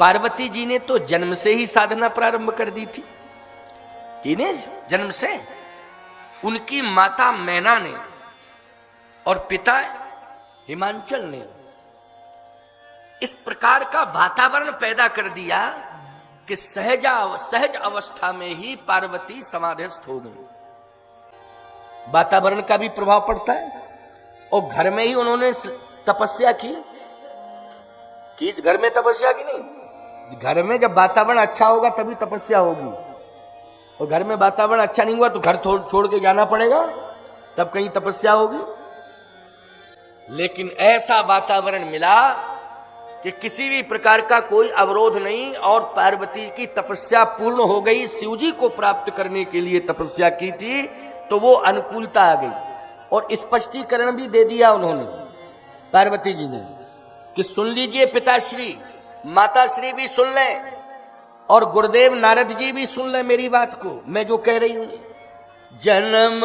पार्वती जी ने तो जन्म से ही साधना प्रारंभ कर दी थी। इन्हें जन्म से उनकी माता मैना ने और पिता हिमांचल ने इस प्रकार का वातावरण पैदा कर दिया कि सहज अवस्था में ही पार्वती समाधिस्थ हो गई। वातावरण का भी प्रभाव पड़ता है। और घर में ही उन्होंने तपस्या की घर में तपस्या की नहीं। घर में जब वातावरण अच्छा होगा तभी तपस्या होगी, और घर में वातावरण अच्छा नहीं हुआ तो घर छोड़ के जाना पड़ेगा, तब कहीं तपस्या होगी। लेकिन ऐसा वातावरण मिला कि किसी भी प्रकार का कोई अवरोध नहीं, और पार्वती की तपस्या पूर्ण हो गई। शिवजी को प्राप्त करने के लिए तपस्या की थी तो वो अनुकूलता आ गई। और स्पष्टीकरण भी दे दिया उन्होंने, पार्वती जी ने, कि सुन लीजिए पिताश्री, माताश्री भी सुन लें, और गुरुदेव नारद जी भी सुन लें मेरी बात को, मैं जो कह रही हूं। जन्म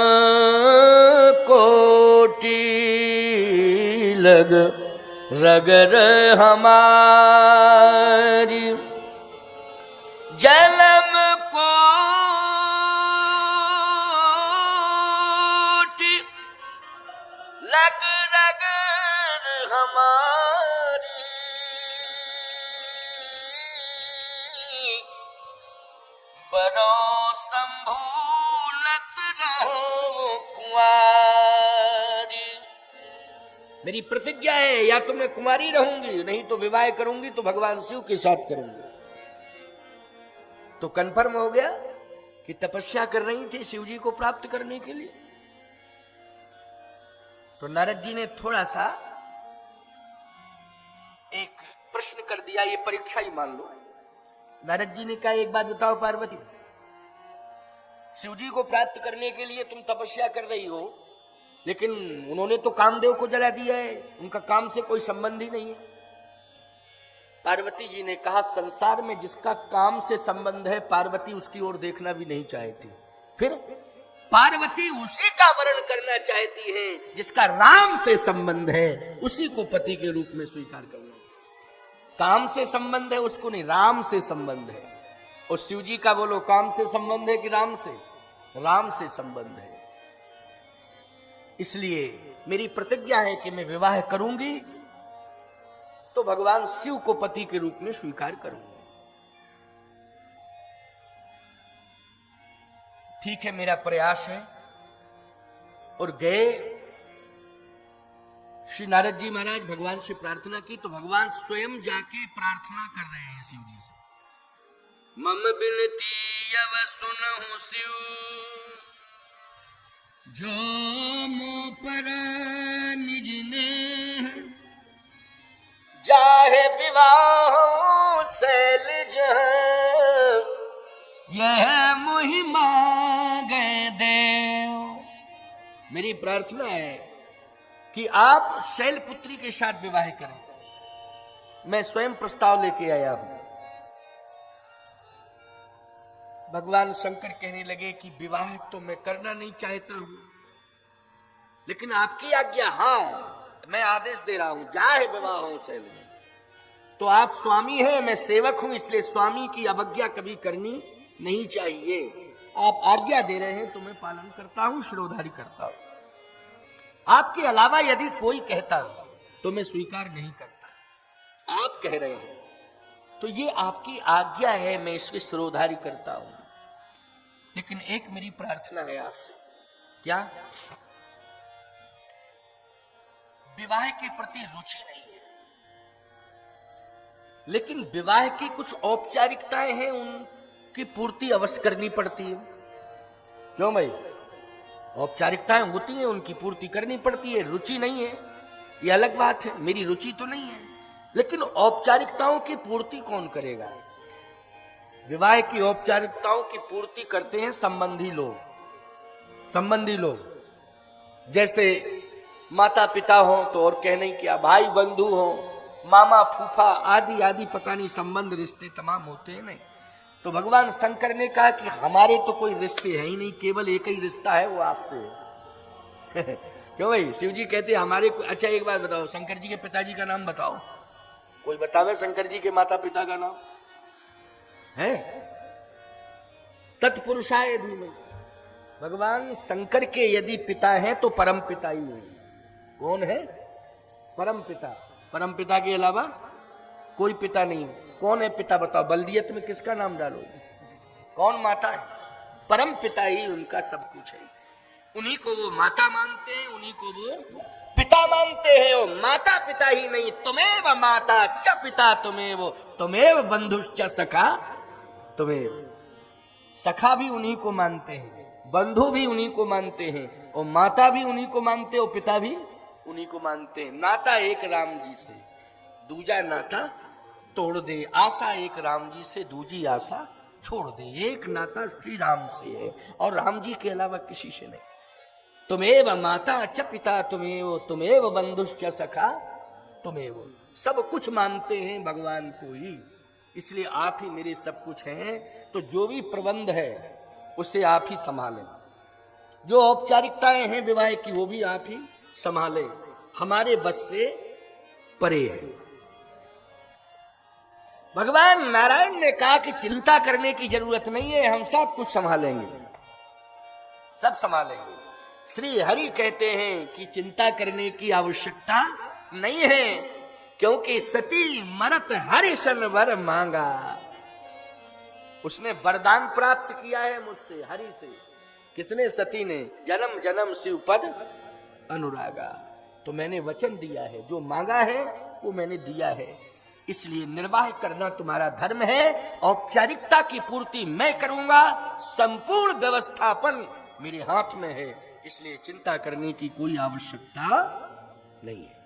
कोटि लग रगर हमारी, जन्म कोटि लग रगर हमारी, बरो संभूलत रहो कुंवारी। मेरी प्रतिज्ञा है, या तो मैं कुमारी रहूंगी, नहीं तो विवाह करूंगी तो भगवान शिव के साथ करूंगी। तो कंफर्म हो गया कि तपस्या कर रही थी शिव जी को प्राप्त करने के लिए। तो नारद जी ने थोड़ा सा एक प्रश्न कर दिया, ये परीक्षा ही मान लो। नारद जी ने कहा, एक बात बताओ पार्वती, शिव जी को प्राप्त करने के लिए तुम तपस्या कर रही हो, लेकिन उन्होंने तो कामदेव को जला दिया है, उनका काम से कोई संबंध ही नहीं है। पार्वती जी ने कहा, संसार में जिसका काम से संबंध है पार्वती उसकी ओर देखना भी नहीं चाहती, फिर पार्वती उसी का वर्ण करना चाहती है जिसका राम से संबंध है, उसी को पति के रूप में स्वीकार करना। काम से संबंध है उसको नहीं, राम से संबंध है। और शिव जी का बोलो, काम से संबंध है कि राम से? राम से संबंध है। इसलिए मेरी प्रतिज्ञा है कि मैं विवाह करूंगी तो भगवान शिव को पति के रूप में स्वीकार करूंगी। ठीक है, मेरा प्रयास है। और गए श्री नारद जी महाराज, भगवान से प्रार्थना की तो भगवान स्वयं जाके प्रार्थना कर रहे हैं शिव जी से। मम बिनती अब सुनहु शिव, जो मो पर निज ने, जाहे विवाह शैलज, यह मुहि मांगे देव। मेरी प्रार्थना है कि आप शैलपुत्री के साथ विवाह करें। मैं स्वयं प्रस्ताव लेके आया हूं। भगवान शंकर कहने लगे कि विवाह तो मैं करना नहीं चाहता हूं, लेकिन आपकी आज्ञा, हाँ मैं आदेश दे रहा हूं, जाए विवाह हो शैल। तो आप स्वामी हैं, मैं सेवक हूं, इसलिए स्वामी की अवज्ञा कभी करनी नहीं चाहिए। आप आज्ञा दे रहे हैं तो मैं पालन करता हूं, शिरोधारी करता हूं। आपके अलावा यदि कोई कहता तो मैं स्वीकार नहीं करता। आप कह रहे हैं तो ये आपकी आज्ञा है, मैं इसके शिरोधारी करता हूं। लेकिन एक मेरी प्रार्थना है आपसे। क्या? विवाह के प्रति रुचि नहीं है, लेकिन विवाह की कुछ औपचारिकताएं हैं, उनकी पूर्ति अवश्य करनी पड़ती है। क्यों भाई? औपचारिकताएं होती हैं, उनकी पूर्ति करनी पड़ती है। रुचि नहीं है ये अलग बात है, मेरी रुचि तो नहीं है, लेकिन औपचारिकताओं की पूर्ति कौन करेगा? विवाह की औपचारिकताओं की पूर्ति करते हैं संबंधी लोग। जैसे माता पिता हो तो और कहने क्या, भाई बंधु हो, मामा फूफा आदि आदि पता नहीं संबंध रिश्ते तमाम होते हैं। नहीं तो भगवान शंकर ने कहा कि हमारे तो कोई रिश्ते है ही नहीं, केवल एक ही रिश्ता है, वो आपसे। क्यों भाई? शिव जी कहते हमारे। अच्छा एक बात बताओ, शंकर जी के पिताजी का नाम बताओ। कोई बतावे शंकर जी के माता पिता का नाम है? तत्पुरुषाय धीमहि। भगवान शंकर के यदि पिता हैं तो परम पिता ही है। कौन है? परम पिता। परम पिता के अलावा कोई पिता नहीं। कौन है पिता बताओ? बल्दियत में किसका नाम डालोगे? कौन माता है? परम पिता ही उनका सब कुछ है। उन्हीं को वो माता मानते हैं, उन्हीं को वो पिता मानते हैं। वो माता पिता ही नहीं, तुमेव माता च पिता तुमेव, तुमेव बंधुश्च सखा तुमेव। सखा भी उन्हीं को मानते हैं, बंधु भी उन्हीं को मानते हैं, और माता भी उन्हीं को मानते हैं, और पिता भी उन्हीं को मानते हैं। नाता एक राम जी से, दूजा नाता तोड़ दे। आशा एक राम जी से, दूजी आशा छोड़ दे। एक नाता श्री राम से है, और राम जी के अलावा किसी से नहीं। तुमेव माता च पिता तुमेव, तुमेव बंधुश्च सखा तुमेव। सब कुछ मानते हैं भगवान को ही, इसलिए आप ही मेरे सब कुछ हैं। तो जो भी प्रबंध है उसे आप ही संभालें। जो औपचारिकताएं हैं विवाह की वो भी आप ही संभालें, हमारे बस से परे है। भगवान नारायण ने कहा कि चिंता करने की जरूरत नहीं है, हम सब कुछ संभालेंगे, सब संभालेंगे। श्री हरि कहते हैं कि चिंता करने की आवश्यकता नहीं है, क्योंकि सती मरत हरिशन वर मांगा। उसने वरदान प्राप्त किया है मुझसे, हरि से। किसने? सती ने। जन्म जन्म शिव पद अनुरागा। तो मैंने वचन दिया है, जो मांगा है वो मैंने दिया है, इसलिए निर्वाह करना तुम्हारा धर्म है। औपचारिकता की पूर्ति मैं करूंगा, संपूर्ण व्यवस्थापन मेरे हाथ में है, इसलिए चिंता करने की कोई आवश्यकता नहीं है।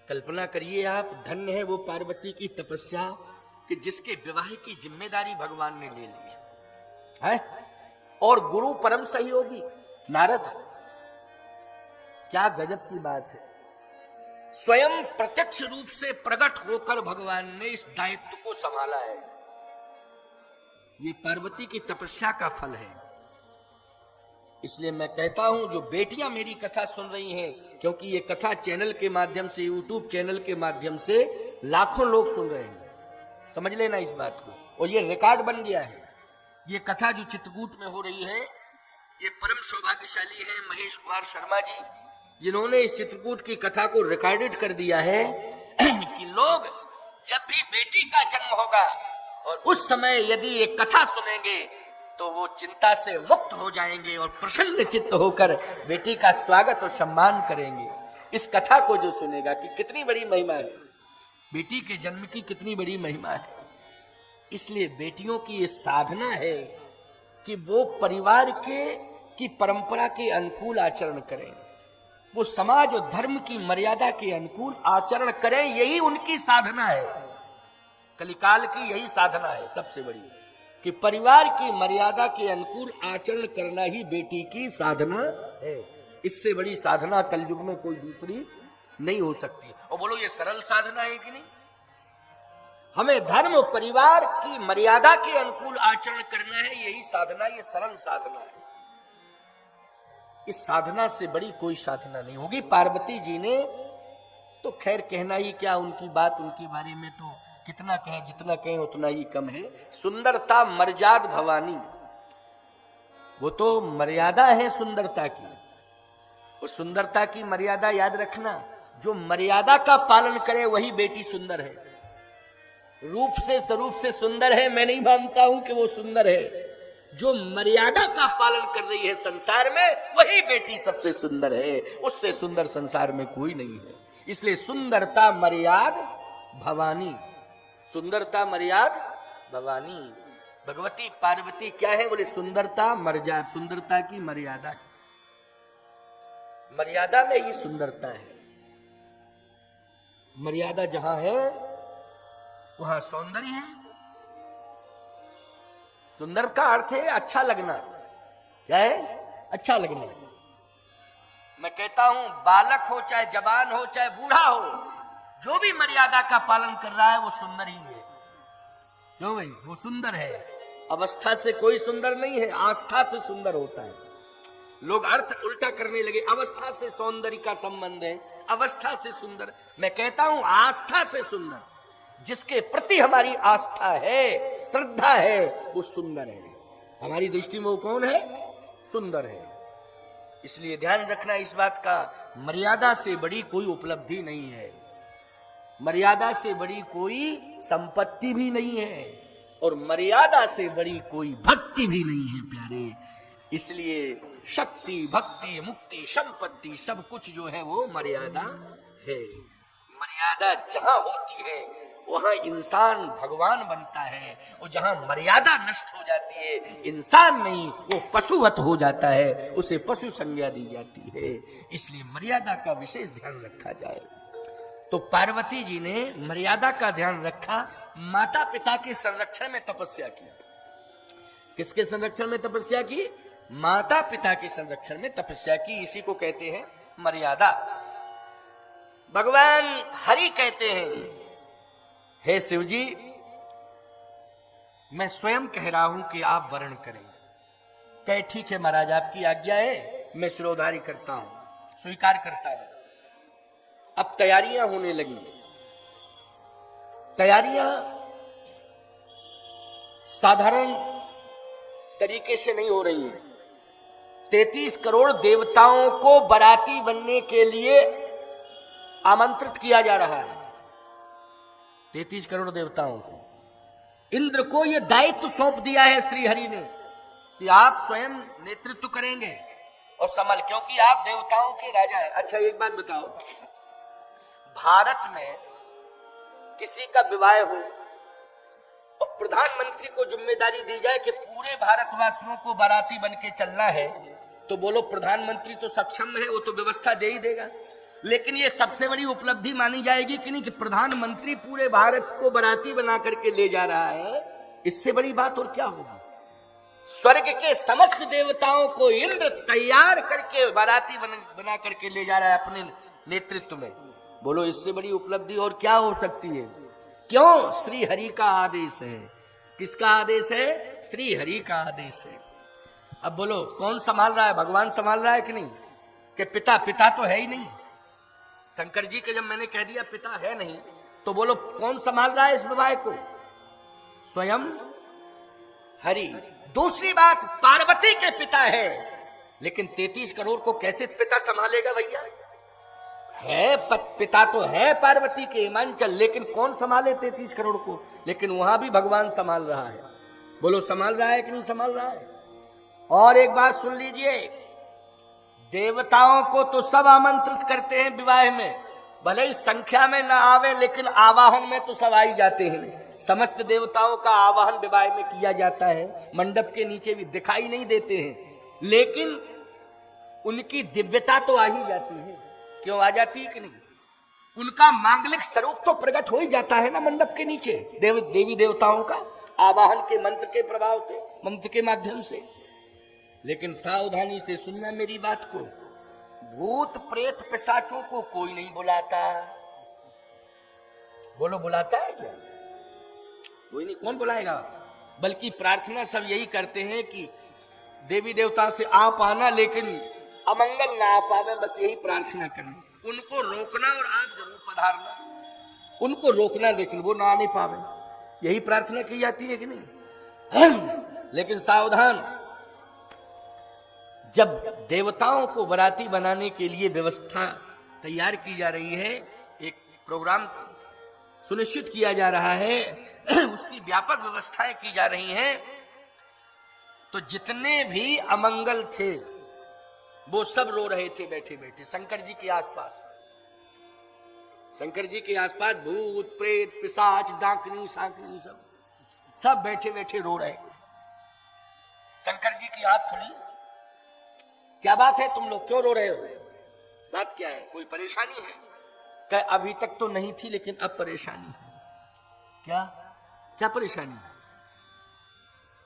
कल्पना करिए आप, धन्य है वो पार्वती की तपस्या कि जिसके विवाह की जिम्मेदारी भगवान ने ले ली है, और गुरु परम सहयोगी नारद। क्या गजब की बात है। स्वयं प्रत्यक्ष रूप से प्रकट होकर भगवान ने इस दायित्व को संभाला है। ये पार्वती की तपस्या का फल है। इसलिए मैं कहता हूं, जो बेटियां मेरी कथा सुन रही हैं, क्योंकि ये कथा चैनल के माध्यम से, यूट्यूब चैनल के माध्यम से लाखों लोग सुन रहे हैं, समझ लेना इस बात को। और ये रिकॉर्ड बन गया है। ये कथा जो चित्रकूट में हो रही है, ये परम सौभाग्यशाली है महेश कुमार शर्मा जी, जिन्होंने इस चित्रकूट की कथा को रिकॉर्डेड कर दिया है कि लोग जब भी बेटी का जन्म होगा और उस समय यदि ये कथा सुनेंगे तो वो चिंता से मुक्त हो जाएंगे और प्रसन्न चित्त होकर बेटी का स्वागत और सम्मान करेंगे। इस कथा को जो सुनेगा कि कितनी बड़ी महिमा है, बेटी के जन्म की कितनी बड़ी महिमा है। इसलिए बेटियों की ये साधना है कि वो परिवार की परंपरा के अनुकूल आचरण करें, वो समाज और धर्म की मर्यादा के अनुकूल आचरण करें। यही उनकी साधना है, कलिकाल की यही साधना है सबसे बड़ी, कि परिवार की मर्यादा के अनुकूल आचरण करना ही बेटी की साधना है। इससे बड़ी साधना कलयुग में कोई दूसरी नहीं हो सकती। और बोलो ये सरल साधना है कि नहीं? हमें धर्म और परिवार की मर्यादा के अनुकूल आचरण करना है, यही साधना, ये सरल साधना है। इस साधना से बड़ी कोई साधना नहीं होगी। पार्वती जी ने तो खैर कहना ही क्या, उनकी बात, उनके बारे में तो कितना कहें, जितना कहें उतना ही कम है। सुंदरता मर्याद भवानी, वो तो मर्यादा है सुंदरता की। वो सुंदरता की मर्यादा याद रखना, जो मर्यादा का पालन करे वही बेटी सुंदर है। रूप से स्वरूप से सुंदर है, मैं नहीं मानता हूं कि वो सुंदर है। जो मर्यादा का पालन कर रही है संसार में, वही बेटी सबसे सुंदर है। उससे सुंदर संसार में कोई नहीं है। इसलिए सुंदरता मर्याद भवानी, सुंदरता मर्याद भवानी। भगवती पार्वती क्या है? बोले सुंदरता मर्यादा, सुंदरता की मर्यादा, मर्यादा में ही सुंदरता है। मर्यादा जहां है वहां सौंदर्य है। सुंदर का अर्थ है अच्छा लगना। क्या है? अच्छा लगना। मैं कहता हूं बालक हो चाहे जवान हो चाहे बूढ़ा हो, जो भी मर्यादा का पालन कर रहा है वो सुंदर ही है। क्यों भाई? वो सुंदर है। अवस्था से कोई सुंदर नहीं है, आस्था से सुंदर होता है। लोग अर्थ उल्टा करने लगे, अवस्था से सौंदर्य का संबंध है, अवस्था से सुंदर, मैं कहता हूं आस्था से सुंदर। जिसके प्रति हमारी आस्था है, श्रद्धा है, वो सुंदर है। हमारी दृष्टि में वो कौन है? सुंदर है। इसलिए ध्यान रखना इस बात का, मर्यादा से बड़ी कोई उपलब्धि नहीं है, मर्यादा से बड़ी कोई संपत्ति भी नहीं है, और मर्यादा से बड़ी कोई भक्ति भी नहीं है प्यारे। इसलिए शक्ति, भक्ति, मुक्ति, संपत्ति सब कुछ जो है वो मर्यादा है। मर्यादा जहां होती है वहां इंसान भगवान बनता है, और जहां मर्यादा नष्ट हो जाती है इंसान नहीं, वो पशुवत हो जाता है, उसे पशु संज्ञा दी जाती है। इसलिए मर्यादा का विशेष ध्यान रखा जाए। तो पार्वती जी ने मर्यादा का ध्यान रखा, माता पिता के संरक्षण में तपस्या की। किसके संरक्षण में तपस्या की? माता पिता के संरक्षण में तपस्या की। इसी को कहते हैं मर्यादा। भगवान हरि कहते हैं, हे शिव जी, मैं स्वयं कह रहा हूं कि आप वर्ण करें। कहे ठीक है महाराज, आपकी आज्ञा है, मैं सिरोधारी करता हूं, स्वीकार करता हूं। अब तैयारियां होने लगी। तैयारियां साधारण तरीके से नहीं हो रही हैं। 33 करोड़ देवताओं को बाराती बनने के लिए आमंत्रित किया जा रहा है। 33 करोड़ देवताओं को इंद्र को यह दायित्व सौंप दिया है श्री हरि ने कि आप स्वयं नेतृत्व करेंगे और संभाल, क्योंकि आप देवताओं के राजा हैं। अच्छा एक बात बताओ, भारत में किसी का विवाह हो और प्रधानमंत्री को जिम्मेदारी दी जाए कि पूरे भारतवासियों को बाराती बन के चलना है, तो बोलो प्रधानमंत्री तो सक्षम है, वो तो व्यवस्था दे ही देगा। लेकिन ये सबसे बड़ी उपलब्धि मानी जाएगी कि नहीं, कि प्रधानमंत्री पूरे भारत को बाराती बना करके ले जा रहा है। इससे बड़ी बात और क्या होगी? स्वर्ग के समस्त देवताओं को इंद्र तैयार करके बाराती बना करके ले जा रहा है अपने नेतृत्व में। बोलो इससे बड़ी उपलब्धि और क्या हो सकती है? क्यों? श्री हरि का आदेश है। किसका आदेश है? श्री हरि का आदेश है। अब बोलो कौन संभाल रहा है? भगवान संभाल रहा है कि नहीं? कि पिता तो है ही नहीं। शंकर जी के जब मैंने कह दिया पिता है नहीं, तो बोलो कौन संभाल रहा है इस विवाह को? स्वयं हरि। दूसरी बात, पार्वती के पिता है, लेकिन 33 करोड़ को कैसे पिता संभालेगा भैया? है पिता तो है पार्वती के हिमांचल, लेकिन कौन संभाले 33 करोड़ को? लेकिन वहां भी भगवान संभाल रहा है। बोलो संभाल रहा है कि नहीं संभाल रहा है? और एक बात सुन लीजिए, देवताओं को तो सब आमंत्रित करते हैं विवाह में, भले ही संख्या में ना आवे, लेकिन आवाहन में तो सब आ ही जाते हैं। समस्त देवताओं का आवाहन विवाह में किया जाता है, मंडप के नीचे भी दिखाई नहीं देते हैं, लेकिन उनकी दिव्यता तो आ ही जाती है। क्यों आ जाती है कि नहीं? उनका मांगलिक स्वरूप तो प्रकट हो ही जाता है ना मंडप के नीचे, देवी देवताओं का आवाहन के मंत्र के प्रभाव से, मंत्र के माध्यम से। लेकिन सावधानी से सुनना मेरी बात को, भूत प्रेत पिशाचों को कोई नहीं बुलाता। बोलो बुलाता है क्या? कोई नहीं। कौन बुलाएगा? बल्कि प्रार्थना सब यही करते हैं कि देवी देवताओं से आप आना, लेकिन अमंगल ना आ पावे, बस यही प्रार्थना करना। उनको रोकना और आप जरूर पधारना। उनको रोकना, लेकिन वो ना आने पावे, यही प्रार्थना की जाती है कि नहीं? लेकिन सावधान, जब देवताओं को बाराती बनाने के लिए व्यवस्था तैयार की जा रही है, एक प्रोग्राम सुनिश्चित किया जा रहा है, उसकी व्यापक व्यवस्थाएं की जा रही हैं, तो जितने भी अमंगल थे वो सब रो रहे थे बैठे बैठे शंकर जी के आसपास। शंकर जी के आसपास भूत प्रेत पिशाच डाकनी साकनी सब बैठे बैठे रो रहे। शंकर जी की आंख खुली, क्या बात है तुम लोग क्यों रो रहे हो? बात क्या है? कोई परेशानी है? क्या अभी तक तो नहीं थी, लेकिन अब परेशानी है। क्या क्या परेशानी है?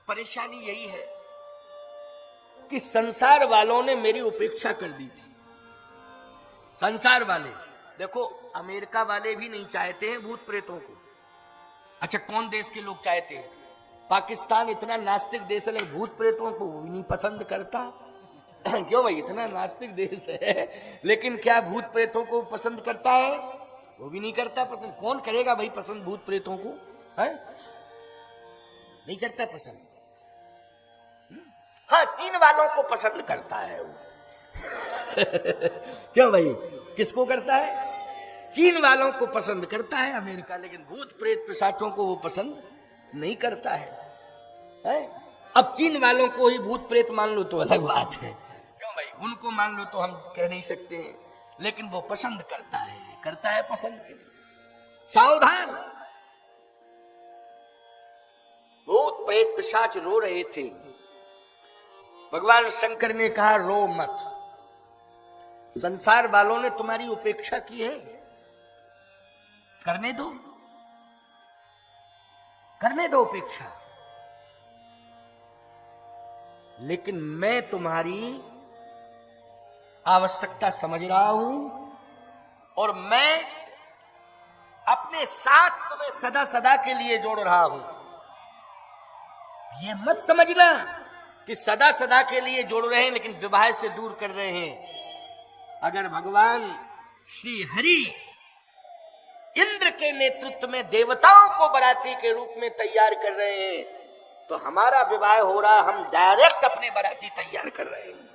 परेशानी यही है कि संसार वालों ने मेरी उपेक्षा कर दी थी। संसार वाले, देखो अमेरिका वाले भी नहीं चाहते हैं भूत प्रेतों को। अच्छा कौन देश के लोग चाहते हैं? पाकिस्तान इतना नास्तिक देश है, लेकिन भूत प्रेतों को भी नहीं पसंद करता। क्यों भाई, इतना नास्तिक देश है, लेकिन क्या भूत प्रेतों को पसंद करता है? वो भी नहीं करता पसंद। कौन करेगा भाई पसंद भूत प्रेतों को? है नहीं करता पसंद। हाँ, चीन वालों को पसंद करता है वो। क्यों भाई, किसको करता है? चीन वालों को पसंद करता है अमेरिका, लेकिन भूत प्रेत पिशाचों को वो पसंद नहीं करता है? अब चीन वालों को ही भूत प्रेत मान लो तो अलग बात है। क्यों भाई, उनको मान लो तो हम कह नहीं सकते, लेकिन वो पसंद करता है पसंद। सावधान, भूत प्रेत पिशाच रो रहे थे। भगवान शंकर ने कहा रो मत, संसार वालों ने तुम्हारी उपेक्षा की है, करने दो उपेक्षा, लेकिन मैं तुम्हारी आवश्यकता समझ रहा हूं और मैं अपने साथ तुम्हें सदा सदा के लिए जोड़ रहा हूं। ये मत समझना कि सदा सदा के लिए जोड़ रहे हैं लेकिन विवाह से दूर कर रहे हैं। अगर भगवान श्री हरि इंद्र के नेतृत्व में देवताओं को बाराती के रूप में तैयार कर रहे हैं तो हमारा विवाह हो रहा, हम डायरेक्ट अपने बाराती तैयार कर रहे हैं,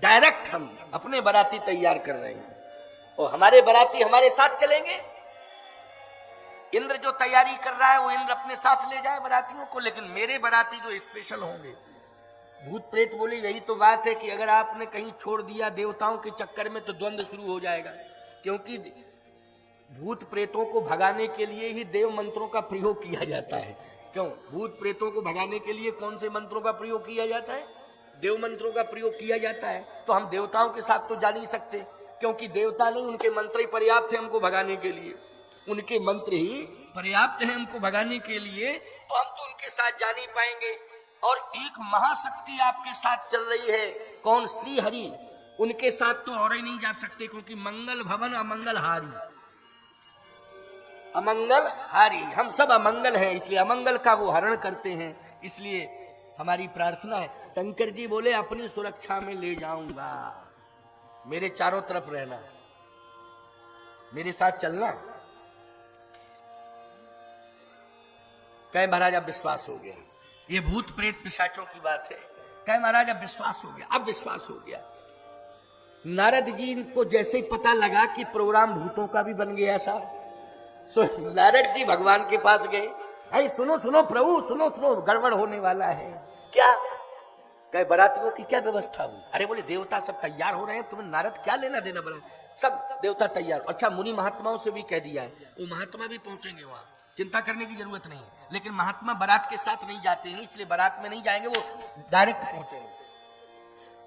डायरेक्ट हम अपने बाराती तैयार कर रहे हैं और हमारे बाराती हमारे साथ चलेंगे। इंद्र जो तैयारी कर रहा है वो इंद्र अपने साथ ले जाए बारातियों को, लेकिन मेरे बाराती जो स्पेशल होंगे। भूत प्रेत बोले यही तो बात है कि अगर आपने कहीं छोड़ दिया देवताओं के चक्कर में तो द्वंद्व शुरू हो जाएगा, क्योंकि भूत प्रेतों को भगाने के लिए ही देव मंत्रों का प्रयोग किया जाता है। क्यों, भूत प्रेतों को भगाने के लिए कौन से मंत्रों का प्रयोग किया जाता है? देव मंत्रों का प्रयोग किया जाता है। तो हम देवताओं के साथ तो जा नहीं सकते, क्योंकि देवता नहीं, उनके मंत्र ही पर्याप्त है हमको भगाने के लिए, उनके मंत्र ही पर्याप्त है हमको भगाने के लिए, तो हम तो उनके साथ जा नहीं पाएंगे। और एक महाशक्ति आपके साथ चल रही है, कौन? श्री हरि, उनके साथ तो और ही नहीं जा सकते, क्योंकि मंगल भवन अमंगल हारी, अमंगल हारी, हम सब अमंगल हैं, इसलिए अमंगल का वो हरण करते हैं। इसलिए हमारी प्रार्थना है, शंकर जी बोले अपनी सुरक्षा में ले जाऊंगा, मेरे चारों तरफ रहना, मेरे साथ चलना। कहे महाराज अब विश्वास हो गया, ये भूत प्रेत पिशाचों की बात है। कहे महाराज अब विश्वास हो गया, अब विश्वास हो गया। नारद जी को जैसे ही पता लगा कि प्रोग्राम भूतों का भी बन गया सा, नारद जी भगवान के पास गए, भाई सुनो सुनो प्रभु, सुनो सुनो, गड़बड़ होने वाला है। क्या? कहे बारातियों की क्या व्यवस्था हुई? अरे बोले देवता सब तैयार हो रहे हैं, तुम्हें नारद क्या लेना देना बड़ा, सब देवता तैयार। अच्छा, मुनि महात्माओं से भी कह दिया है, वो महात्मा भी पहुंचेंगे वहां, चिंता करने की जरूरत नहीं है। लेकिन महात्मा बारात के साथ नहीं जाते हैं, इसलिए बारात में नहीं जाएंगे, वो डायरेक्ट पहुंचेंगे।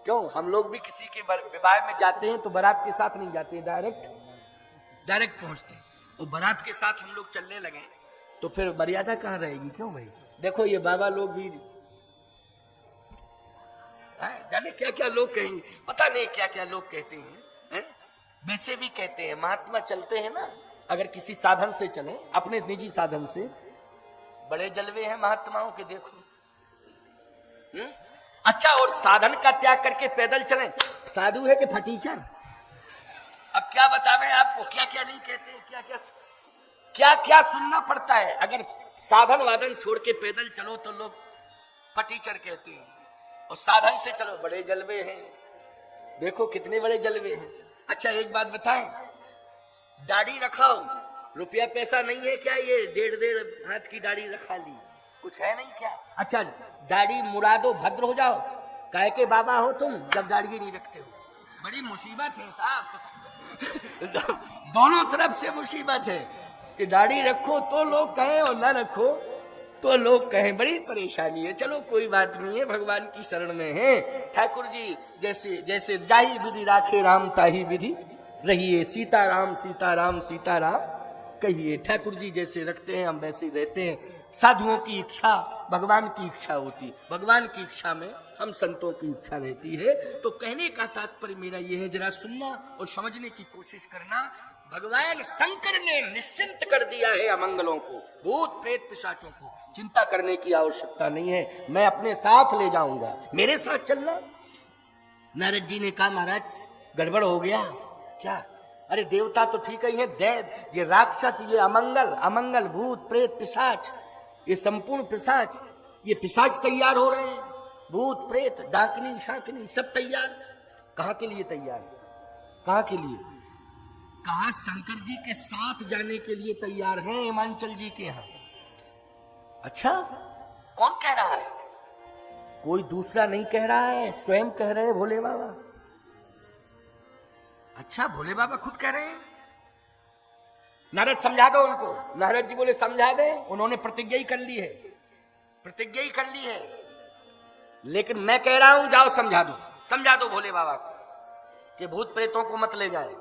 क्यों, हम लोग भी किसी के विवाह में जाते हैं तो बारात के साथ नहीं जाते, डायरेक्ट पहुंचते हैं। तो बारात के साथ हम लोग चलने लगे तो फिर मर्यादा कहाँ रहेगी? क्यों भाई, देखो ये बाबा लोग भी जाने क्या क्या लोग कहेंगे, पता नहीं क्या क्या लोग कहते हैं, वैसे भी कहते हैं महात्मा चलते हैं ना, अगर किसी साधन से चले, अपने निजी साधन से, बड़े जलवे हैं महात्माओं के, देखो। अच्छा, और साधन का त्याग करके पैदल चलें, साधु है कि फटीचर? अब क्या बतावें आपको, क्या क्या नहीं कहते हैं, क्या क्या सुनना पड़ता है। अगर साधन वादन छोड़ के पैदल चलो तो लोग फटीचर कहते हैं, और साधन से चलो बड़े जलवे हैं, देखो कितने बड़े जलवे हैं। अच्छा एक बात बताएं, दाढ़ी रखाओ, रुपया पैसा नहीं है क्या? ये 1.5 हाथ की दाढ़ी रखा ली, कुछ है नहीं क्या? अच्छा दाढ़ी मुरादो, भद्र हो जाओ, काय के बाबा हो तुम जब दाढ़ी नहीं रखते हो? बड़ी मुसीबत है साहब, दोनों तरफ से मुसीबत है कि दाढ़ी रखो तो लोग कहें और ना रखो तो लोग कहें, बड़ी परेशानी है। चलो कोई बात नहीं है, भगवान की शरण में है। ठाकुर जी जैसे जैसे जाही विधि राखे राम ताही विधि रहिए, सीताराम सीताराम सीताराम कहिए। ठाकुर जी जैसे रखते हैं हम वैसे रहते हैं। साधुओं की इच्छा भगवान की इच्छा होती, भगवान की इच्छा में हम संतों की इच्छा रहती है। तो कहने का तात्पर्य मेरा यह है, जरा सुनना और समझने की कोशिश करना। भगवान शंकर ने निश्चिंत कर दिया है अमंगलों को, भूत प्रेत पिशाचों को। चिंता करने की आवश्यकता नहीं है, मैं अपने साथ ले जाऊंगा, मेरे साथ चलना। नारद जी ने कहा महाराज गड़बड़ हो गया क्या? अरे देवता तो ठीक ही है, दैव ये राक्षस, ये अमंगल भूत प्रेत पिशाच, ये संपूर्ण पिशाच, ये पिशाच तैयार हो रहे हैं, भूत प्रेत डाकनी शाकनी सब तैयार। कहाँ के लिए तैयार? कहाँ के लिए? कहा शंकर जी के साथ जाने के लिए तैयार हैं हिमांचल जी के यहाँ। अच्छा, कौन कह रहा है? कोई दूसरा नहीं कह रहा है, स्वयं कह रहे हैं भोले बाबा। अच्छा, भोले बाबा खुद कह रहे हैं। नारद समझा दो उनको। नारद जी बोले समझा दे, उन्होंने प्रतिज्ञा ही कर ली है, प्रतिज्ञा ही कर ली है, लेकिन मैं कह रहा हूं जाओ समझा दो भोले बाबा को कि भूत प्रेतों को मत ले जाए।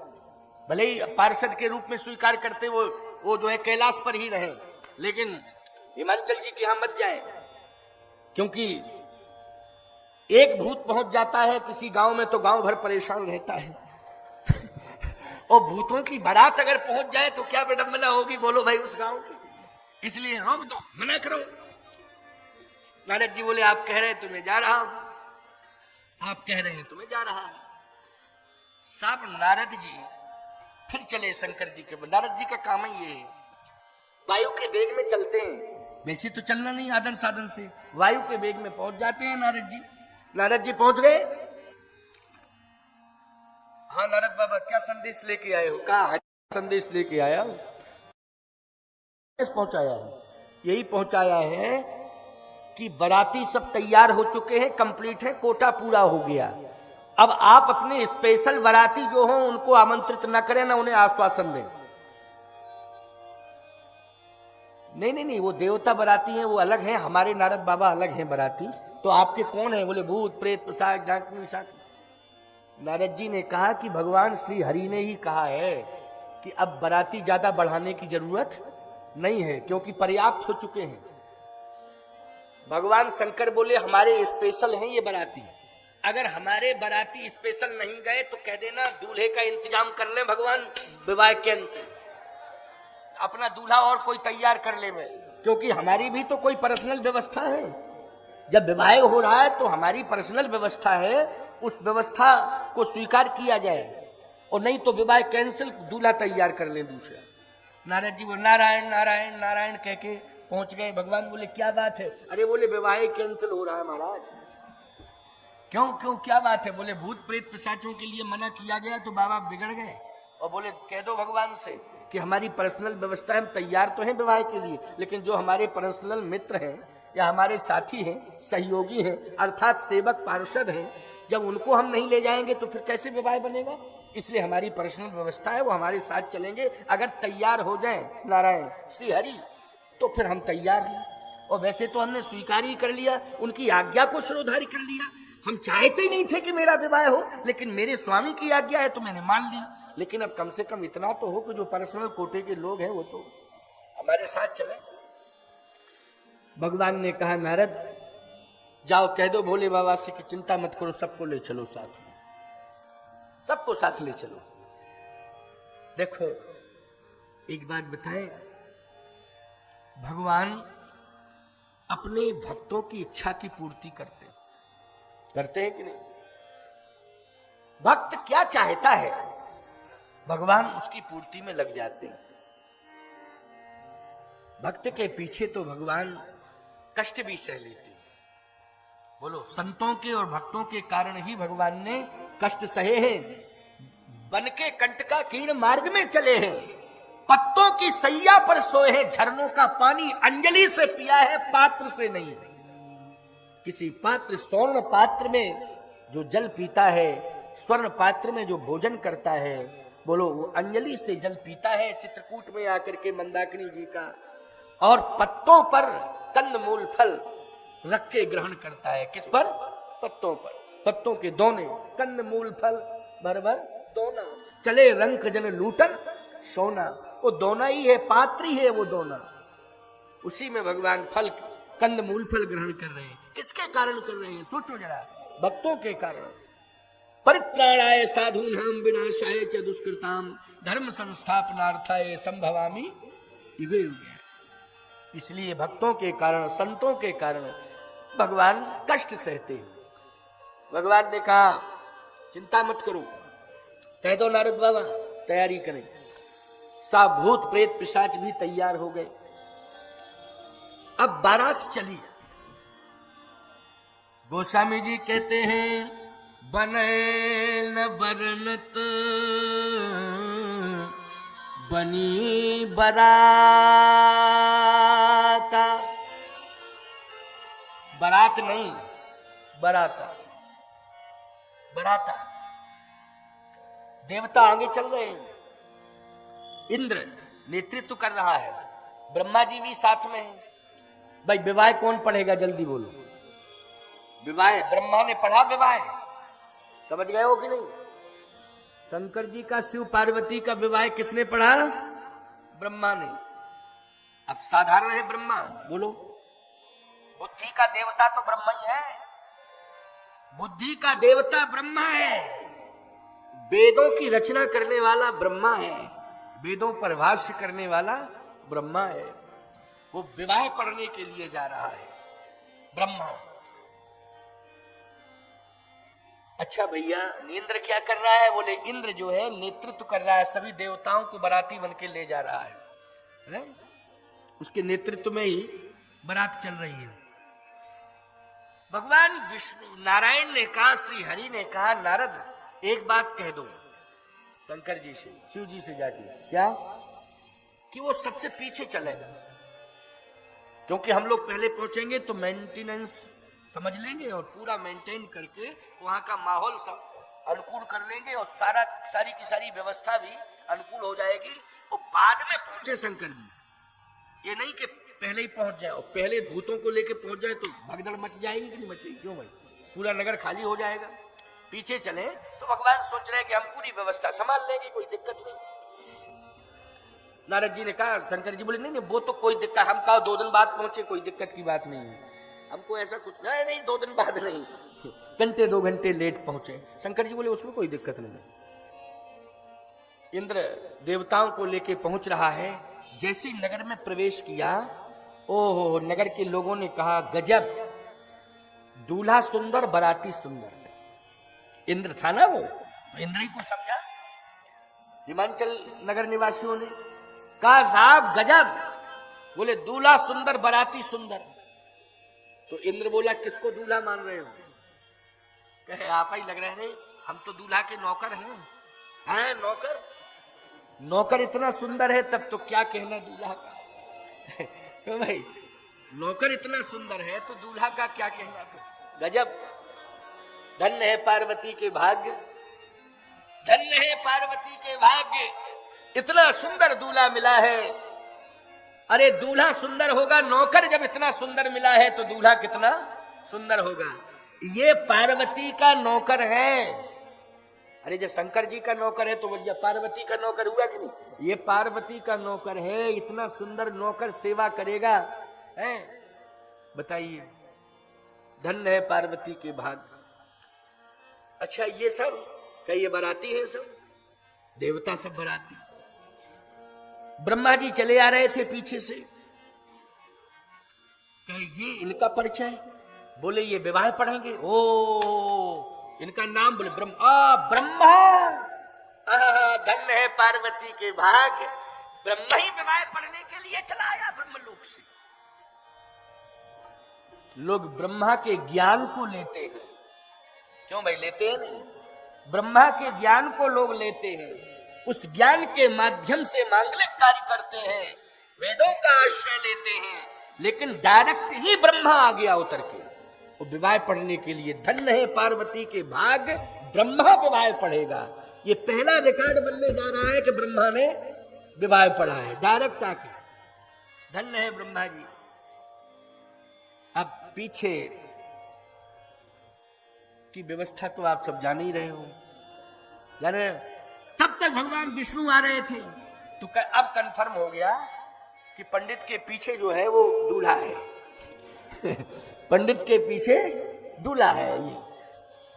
भले ही पार्षद के रूप में स्वीकार करते वो जो है कैलाश पर ही रहे, लेकिन हिमांचल जी के यहां मत जाए, क्योंकि एक भूत पहुंच जाता है किसी गांव में तो गांव भर परेशान रहता है और भूतों की बारात अगर पहुंच जाए तो क्या विडंबना होगी, बोलो भाई उस गांव की। इसलिए रोक दो, मना करो। नारद जी बोले आप कह रहे हैं तो मैं जा रहा हूं, आप कह रहे हैं तो मैं जा रहा हूं। सब नारद जी फिर चले शंकर जी के। नारद जी का काम ही ये है, वायु के वेग में चलते हैं, वैसे तो चलना नहीं आदन साधन से, वायु के वेग में पहुंच जाते हैं नारद जी। नारद जी पहुंच गए। हाँ नारद बाबा क्या संदेश लेके आए हो? कहा संदेश लेके आया हूं। पहुंचाया है, यही पहुंचाया है कि बाराती सब तैयार हो चुके हैं, कंप्लीट है, कोटा पूरा हो गया। अब आप अपने स्पेशल बाराती जो हो उनको आमंत्रित न करें, ना उन्हें आश्वासन दें। नहीं, वो देवता बाराती हैं, वो अलग हैं, हमारे नारद बाबा अलग हैं बाराती। तो आपके कौन है? बोले भूत प्रेत पिशाच डाकनी शाकनी। नारद जी ने कहा कि भगवान श्री हरि ने ही कहा है कि अब बाराती ज्यादा बढ़ाने की जरूरत नहीं है, क्योंकि पर्याप्त हो चुके हैं। भगवान शंकर बोले हमारे स्पेशल हैं ये बाराती, अगर हमारे बाराती स्पेशल नहीं गए तो कह देना दूल्हे का इंतजाम कर ले भगवान, विवाह केंद्र से अपना दूल्हा और कोई तैयार कर ले में, क्योंकि हमारी भी तो कोई पर्सनल व्यवस्था है। जब विवाह हो रहा है तो हमारी पर्सनल व्यवस्था है, उस व्यवस्था को स्वीकार किया जाए, और नहीं तो विवाह कैंसिल, दूल्हा तैयार कर ले दूसरा। नारद जी बोले नारायण नारायण नारायण कह के पहुंच गए। भगवान बोले क्या बात है? अरे बोले विवाह कैंसिल हो रहा है महाराज। क्यों क्या बात है? बोले भूत प्रेत पिशाचों के लिए मना किया गया तो बाबा बिगड़ गए। और बोले कह दो भगवान से कि हमारी पर्सनल व्यवस्था है, हम तैयार तो हैं विवाह के लिए, लेकिन जो हमारे पर्सनल मित्र हैं या हमारे साथी हैं, सहयोगी हैं, अर्थात सेवक पार्षद हैं, जब उनको हम नहीं ले जाएंगे तो फिर कैसे विवाह बनेगा? इसलिए हमारी पर्सनल व्यवस्था है, वो हमारे साथ चलेंगे। अगर तैयार हो जाए नारायण श्री हरि तो फिर हम तैयार हैं। और वैसे तो हमने स्वीकार ही कर लिया, उनकी आज्ञा को शिरोधार्य कर लिया। हम चाहते ही नहीं थे कि मेरा विवाह हो, लेकिन मेरे स्वामी की आज्ञा है तो मैंने मान ली। लेकिन अब कम से कम इतना तो हो कि जो पर्सनल कोटे के लोग हैं वो तो हमारे साथ चले। भगवान ने कहा नारद जाओ कह दो भोले बाबा से कि चिंता मत करो, सबको ले चलो साथ में, सबको साथ ले चलो। देखो एक बात बताएं, भगवान अपने भक्तों की इच्छा की पूर्ति करते हैं कि नहीं? भक्त क्या चाहता है भगवान उसकी पूर्ति में लग जाते हैं। भक्त के पीछे तो भगवान कष्ट भी सह लेते हैं। बोलो, संतों के और भक्तों के कारण ही भगवान ने कष्ट सहे हैं। बन के कंटका कीर्ण मार्ग में चले हैं, पत्तों की सैया पर सोए हैं, झरनों का पानी अंजलि से पिया है, पात्र से नहीं। किसी पात्र, स्वर्ण पात्र में जो जल पीता है, स्वर्ण पात्र में जो भोजन करता है, बोलो वो अंजलि से जल पीता है चित्रकूट में आकर के मंदाकिनी जी का, और पत्तों पर कंद मूल फल रख के ग्रहण करता है। किस पर? पत्तों पर। पत्तों के दोने, कंद मूल फल भर भर दोना, चले रंक जन लूटन सोना। वो दोना ही है, पात्र ही है वो दोना। उसी में भगवान फल, कंद मूल फल ग्रहण कर रहे हैं। किसके कारण कर रहे हैं? सोचो जरा, भक्तों के कारण। परित्राणाय साधूनां विनाशाय च दुष्कृताम धर्म संस्थापनार्थाय संभवामि युगे युगे। इसलिए भक्तों के कारण, संतों के कारण भगवान कष्ट सहते हैं। भगवान ने कहा चिंता मत करो। कह दो नारद बाबा तैयारी करें। सब भूत प्रेत पिशाच भी तैयार हो गए। अब बारात चली। गोस्वामी जी कहते हैं बने न बरनत बनी बराता। बारात नहीं, बराता, बराता। देवता आगे चल रहे हैं, इंद्र नेतृत्व कर रहा है, ब्रह्मा जी भी साथ में है। भाई विवाह कौन पढ़ेगा, जल्दी बोलो। विवाह ब्रह्मा ने पढ़ा, विवाह समझ गए हो कि नहीं? शंकर जी का शिव पार्वती का विवाह किसने पढ़ा? ब्रह्मा ने। अब साधारण है ब्रह्मा, बोलो। बुद्धि का देवता तो ब्रह्मा ही है, बुद्धि का देवता ब्रह्मा है। वेदों की रचना करने वाला ब्रह्मा है, वेदों पर भाष्य करने वाला ब्रह्मा है। वो विवाह पढ़ने के लिए जा रहा है ब्रह्मा। अच्छा भैया, इंद्र क्या कर रहा है? बोले इंद्र जो है नेतृत्व कर रहा है, सभी देवताओं को बाराती बन के ले जा रहा है? उसके नेतृत्व में ही बारात चल रही है। भगवान विष्णु नारायण ने कहा, श्री हरि ने कहा, नारद एक बात कह दो शंकर जी से, शिव जी से जाके। क्या? कि वो सबसे पीछे चलेगा, क्योंकि हम लोग पहले पहुंचेंगे तो मेंटेनेंस समझ लेंगे और पूरा मेंटेन करके वहां का माहौल सब अनुकूल कर लेंगे और सारी की सारी व्यवस्था भी अनुकूल हो जाएगी। और बाद में पहुंचे शंकर जी, ये नहीं कि पहले ही पहुंच जाए और पहले भूतों को लेके पहुंच जाए तो भगदड़ मच जाएगी कि नहीं मचेगी? क्यों भाई, पूरा नगर खाली हो जाएगा। पीछे चले तो भगवान सोच रहे हैं कि हम पूरी व्यवस्था संभाल लेंगे, कोई दिक्कत नहीं। नारद जी ने कहा, शंकर जी बोले नहीं वो तो कोई दिक्कत, हम कहा 2 दिन बाद पहुंचे, कोई दिक्कत की बात नहीं है, हमको ऐसा कुछ नहीं 2 दिन बाद नहीं, घंटे 2 घंटे लेट पहुंचे। शंकर जी बोले उसमें कोई दिक्कत नहीं। इंद्र देवताओं को लेके पहुंच रहा है। जैसे नगर में प्रवेश किया, ओहो, नगर के लोगों ने कहा गजब, दूल्हा सुंदर बाराती सुंदर। इंद्र था ना वो, तो इंद्र ही को समझा। हिमांचल नगर निवासियों ने कहा साहब गजब, बोले दूल्हा सुंदर बाराती सुंदर। तो इंद्र बोला किसको दूल्हा मान रहे हो? कहे आप ही लग रहे हैं, हम तो दूल्हा के नौकर हैं। हैं नौकर? नौकर इतना सुंदर है तब तो क्या कहना दूल्हा का। तो भाई नौकर इतना सुंदर है तो दूल्हा का क्या कहना। गजब, धन्य है पार्वती के भाग्य, धन्य है पार्वती के भाग्य, इतना सुंदर दूल्हा मिला है। अरे दूल्हा सुंदर होगा, नौकर जब इतना सुंदर मिला है तो दूल्हा कितना सुंदर होगा। ये पार्वती का नौकर है। अरे जब शंकर जी का नौकर है तो वो पार्वती का नौकर हुआ कि नहीं? ये पार्वती का नौकर है, इतना सुंदर नौकर सेवा करेगा, है? बताइए, धन्य है पार्वती के भाग। अच्छा ये सब क्या ये बाराती है? सब देवता सब बाराती। ब्रह्मा जी चले आ रहे थे पीछे से, क्या ये इनका परिचय? बोले ये विवाह पढ़ेंगे। ओ इनका नाम बोले ब्रह्मा। धन्य है पार्वती के भाग, ब्रह्मा ही विवाह पढ़ने के लिए चला आया ब्रह्मलोक से। लोग ब्रह्मा के ज्ञान को लेते हैं, क्यों भाई लेते हैं? नहीं, ब्रह्मा के ज्ञान को लोग लेते हैं, उस ज्ञान के माध्यम से मांगलिक कार्य करते हैं, वेदों का आश्रय लेते हैं, लेकिन डायरेक्ट ही ब्रह्मा आ गया उतर के वो विवाह पढ़ने के लिए। धन्य है पार्वती के भाग, ब्रह्मा विवाह पढ़ेगा। ये पहला रिकॉर्ड बनने जा रहा है कि ब्रह्मा ने विवाह पढ़ा है डायरेक्ट आके। धन्य है ब्रह्मा जी। अब पीछे की व्यवस्था तो आप सब जान ही रहे हो, जाने तब तक भगवान विष्णु आ रहे थे तो अब कंफर्म हो गया कि पंडित के पीछे जो है वो दूल्हा है। पंडित के पीछे दूल्हा है ये।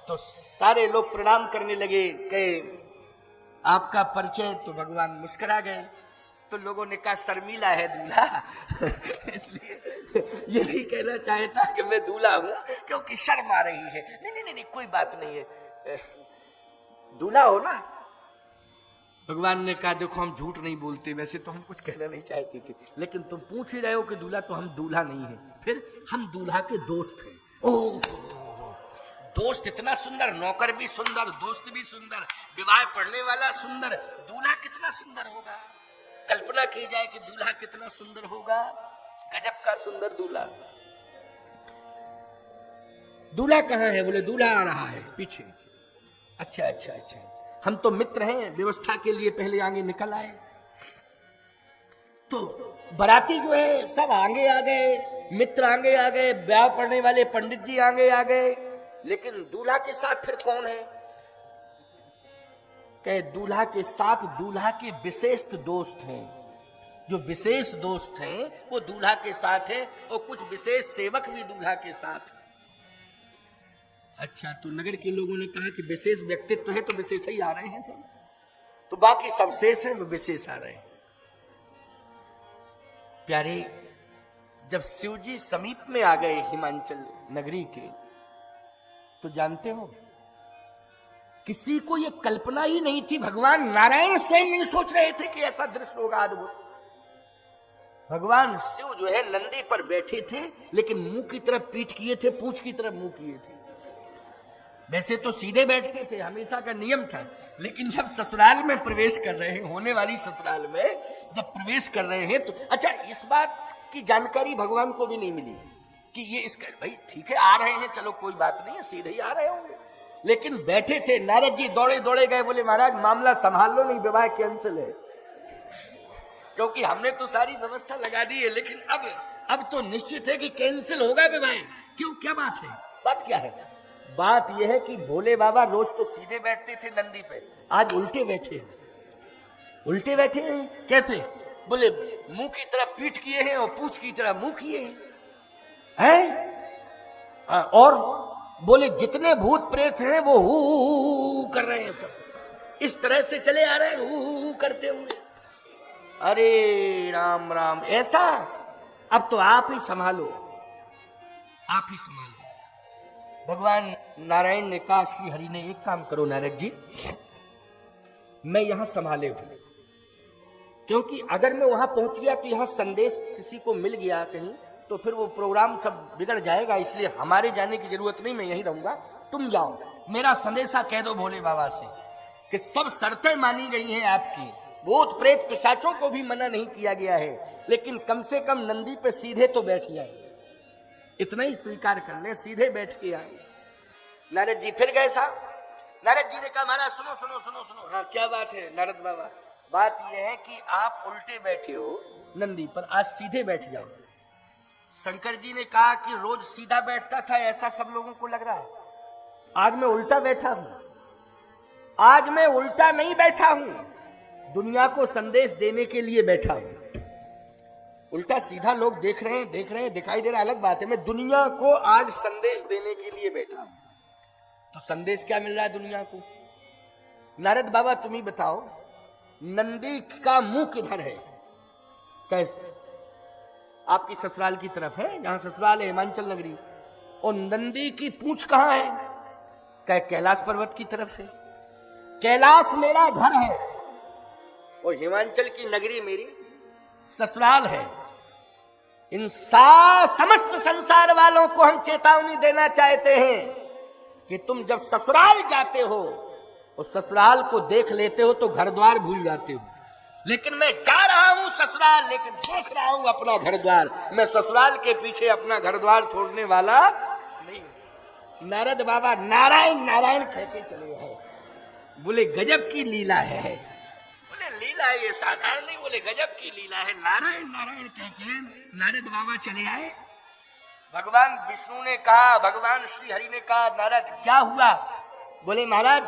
तो सारे लोग प्रणाम करने लगे, कहे आपका परिचय? तो भगवान मुस्कुरा गए। तो लोगों ने कहा शर्मीला है दूल्हा, इसलिए ये नहीं कहना चाहता कि मैं दूल्हा हूं क्योंकि शर्म आ रही है। नहीं नहीं नहीं, कोई बात नहीं है, दूल्हा हो ना। भगवान ने कहा देखो हम झूठ नहीं बोलते, वैसे तो हम कुछ कहना नहीं चाहते थे, लेकिन तुम पूछ ही रहे हो कि दूल्हा, तो हम दूल्हा नहीं है, फिर हम दूल्हा के दोस्त हैं। ओह, दोस्त इतना सुंदर, नौकर भी सुंदर, दोस्त भी सुंदर, विवाह पढ़ने वाला सुंदर, दूल्हा कितना सुंदर होगा। कल्पना की जाए कि दूल्हा कितना सुंदर होगा, गजब का सुंदर दूल्हा। दूल्हा कहाँ है? बोले दूल्हा आ रहा है पीछे। अच्छा अच्छा अच्छा, हम तो मित्र हैं, व्यवस्था के लिए पहले आगे निकल आए। तो बाराती जो है सब आगे आ गए, मित्र आगे आ गए, ब्याह पढ़ने वाले पंडित जी आगे आ गए, लेकिन दूल्हा के साथ फिर कौन है? कहे दूल्हा के साथ दूल्हा के विशेष दोस्त हैं। जो विशेष दोस्त हैं वो दूल्हा के साथ है, और कुछ विशेष सेवक भी दूल्हा के साथ। अच्छा, तो नगर के लोगों ने कहा कि विशेष व्यक्तित्व है तो विशेष ही आ रहे हैं सब, तो बाकी सब शेष हैं, वो विशेष आ रहे हैं। प्यारे, जब शिवजी समीप में आ गए हिमांचल नगरी के, तो जानते हो किसी को यह कल्पना ही नहीं थी, भगवान नारायण स्वयं नहीं सोच रहे थे कि ऐसा दृश्य होगा अद्भुत। भगवान शिव जो है नंदी पर बैठे थे, लेकिन मुंह की तरफ पीठ किए थे, पूंछ की तरफ मुंह किए थे। वैसे तो सीधे बैठते थे, हमेशा का नियम था, लेकिन जब ससुराल में प्रवेश कर रहे हैं, होने वाली ससुराल में जब प्रवेश कर रहे हैं, तो अच्छा इस बात की जानकारी भगवान को भी नहीं मिली कि ये इसका, भाई ठीक है आ रहे हैं, चलो कोई बात नहीं है, सीधे ही आ रहे होंगे, लेकिन बैठे थे। नारद जी दौड़े दौड़े गए, बोले महाराज मामला संभाल लो, नहीं विवाह कैंसिल है, क्योंकि हमने तो सारी व्यवस्था लगा दी है, लेकिन अब तो निश्चित है कि कैंसिल होगा विवाह। क्यों, क्या बात है? बात क्या है? बात यह है कि भोले बाबा रोज तो सीधे बैठते थे नंदी पे, आज उल्टे बैठे हैं। उल्टे बैठे हैं कैसे? बोले मुंह की तरफ पीठ किए हैं और पूंछ की तरफ मुंह किए हैं। और बोले जितने भूत प्रेत हैं वो हु कर रहे हैं, सब इस तरह से चले आ रहे हैं हु करते हुए। अरे राम राम, ऐसा? अब तो आप ही संभालो, आप ही संभालो। भगवान नारायण ने कहा, श्री हरि ने, एक काम करो नारद जी, मैं यहां संभाले हूं, क्योंकि अगर मैं वहां पहुंच गया तो यहां संदेश किसी को मिल गया कहीं, तो फिर वो प्रोग्राम सब बिगड़ जाएगा, इसलिए हमारे जाने की जरूरत नहीं, मैं यहीं रहूंगा, तुम जाओ। मेरा संदेशा कह दो भोले बाबा से कि सब शर्तें मानी गई हैं आपकी, भूत प्रेत पिशाचों को भी मना नहीं किया गया है, लेकिन कम से कम नंदी पे सीधे तो बैठ जाए, इतना ही स्वीकार कर ले, सीधे बैठ के आए। नारद जी फिर गए साहब। नारद जी ने कहा महाराज सुनो सुनो सुनो सुनो। हाँ क्या बात है नारद बाबा? बात यह है कि आप उल्टे बैठे हो नंदी पर, आज सीधे बैठ जाओ। शंकर जी ने कहा कि रोज सीधा बैठता था, ऐसा सब लोगों को लग रहा है, आज मैं उल्टा बैठा हूं। आज मैं उल्टा नहीं बैठा हूं, दुनिया को संदेश देने के लिए बैठा हूं। उल्टा सीधा लोग देख रहे हैं, दिखाई दे रहा है, अलग बात है, मैं दुनिया को आज संदेश देने के लिए बैठा हूं। तो संदेश क्या मिल रहा है दुनिया को? नारद बाबा तुम ही बताओ, नंदी का मुंह किधर है? कैसे? आपकी ससुराल की तरफ है, जहां ससुराल है हिमांचल नगरी, और नंदी की पूंछ कहां है? क्या कैलाश पर्वत की तरफ है? कैलाश मेरा घर है और हिमांचल की नगरी मेरी ससुराल है। इन समस्त संसार वालों को हम चेतावनी देना चाहते हैं कि तुम जब ससुराल जाते हो और ससुराल को देख लेते हो तो घर द्वार भूल जाते हो। लेकिन मैं जा रहा हूं ससुराल, लेकिन देख रहा हूं अपना घर द्वार। मैं ससुराल के पीछे अपना घर द्वार छोड़ने वाला नहीं। नारद बाबा नारायण नारायण कह के चले आए। बोले गजब की लीला है। बोले लीला है ये साधारण नहीं, बोले गजब की लीला है। नारायण नारायण कह के नारद बाबा चले आए। भगवान विष्णु ने कहा, भगवान श्री हरि ने कहा, नारद क्या हुआ? बोले महाराज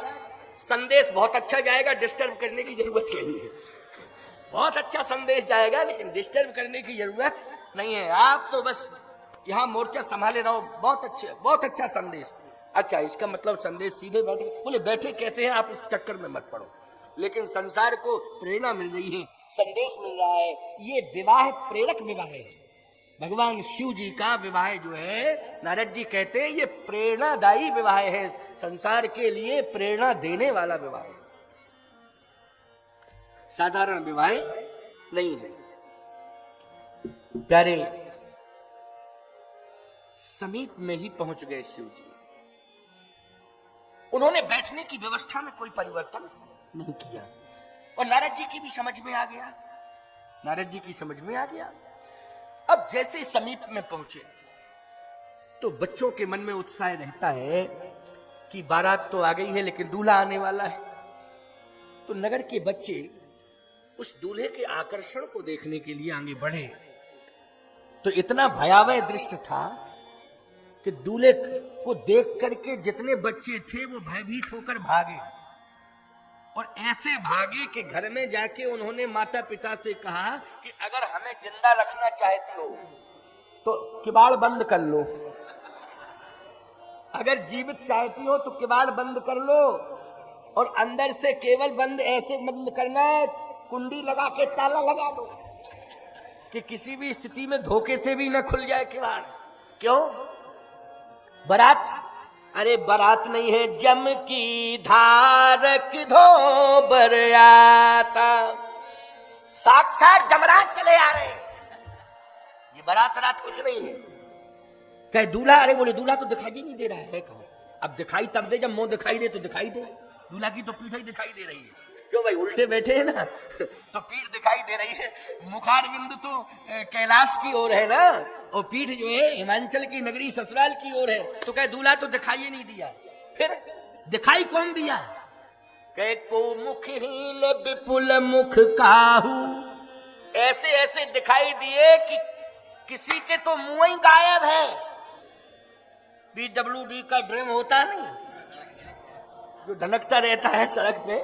संदेश बहुत अच्छा जाएगा, डिस्टर्ब करने की जरूरत नहीं है। बहुत अच्छा संदेश जाएगा, लेकिन डिस्टर्ब करने की जरूरत नहीं है। आप तो बस यहाँ मोर्चा संभाले रहो। बहुत अच्छा संदेश। अच्छा, इसका मतलब संदेश सीधे बैठे? बोले बैठे कैसे हैं, आप इस चक्कर में मत पड़ो। लेकिन संसार को प्रेरणा मिल रही है, संदेश मिल रहा है। ये विवाह प्रेरक विवाह है। भगवान शिव जी का विवाह जो है, नारद जी कहते हैं ये प्रेरणादायी विवाह है, संसार के लिए प्रेरणा देने वाला विवाह है, साधारण विवाह नहीं है। प्यारे, समीप में ही पहुंच गए शिव जी। उन्होंने बैठने की व्यवस्था में कोई परिवर्तन नहीं किया और नारद जी की भी समझ में आ गया, नारद जी की समझ में आ गया। अब जैसे समीप में पहुंचे तो बच्चों के मन में उत्साह रहता है कि बारात तो आ गई है लेकिन दूल्हा आने वाला है। तो नगर के बच्चे उस दूल्हे के आकर्षण को देखने के लिए आगे बढ़े तो इतना भयावह दृश्य था कि दूल्हे को देख करके जितने बच्चे थे वो भयभीत होकर भागे और ऐसे भागे कि घर में जाके उन्होंने माता पिता से कहा कि अगर हमें जिंदा रखना चाहती हो तो किवाड़ बंद कर लो, अगर जीवित चाहती हो तो किवाड़ बंद कर लो और अंदर से केवल बंद ऐसे बंद करना है, कुंडी लगा के ताला लगा दो कि किसी भी स्थिति में धोखे से भी न खुल जाए किवाड़। क्यों? बारात, अरे बारात नहीं है, जम की धार किधो बरयाता, साक्षात जमराज चले आ रहे हैं, ये बारात रात कुछ नहीं है। कहे दूल्हा, अरे बोले दूल्हा तो दिखाई नहीं दे रहा है। कहो अब दिखाई तब दे जब मुंह दिखाई दे तो दिखाई दे, दूल्हा की तो पीठ ही दिखाई दे रही है। क्यों भाई, उल्टे बैठे हैं ना तो पीठ दिखाई दे रही है, मुखार बिंदु तो कैलाश की ओर है ना और पीठ जो है हिमाचल की नगरी ससुराल की ओर है। तो कहे दूल्हा तो दिखाई नहीं दिया, फिर दिखाई कौन दिया? कहे को मुखहीन विपुल मुख काहू, ऐसे ऐसे दिखाई दिए कि किसी के तो मुंह ही गायब है। PWD का ड्रीम होता नहीं जो ढनकता रहता है सड़क पे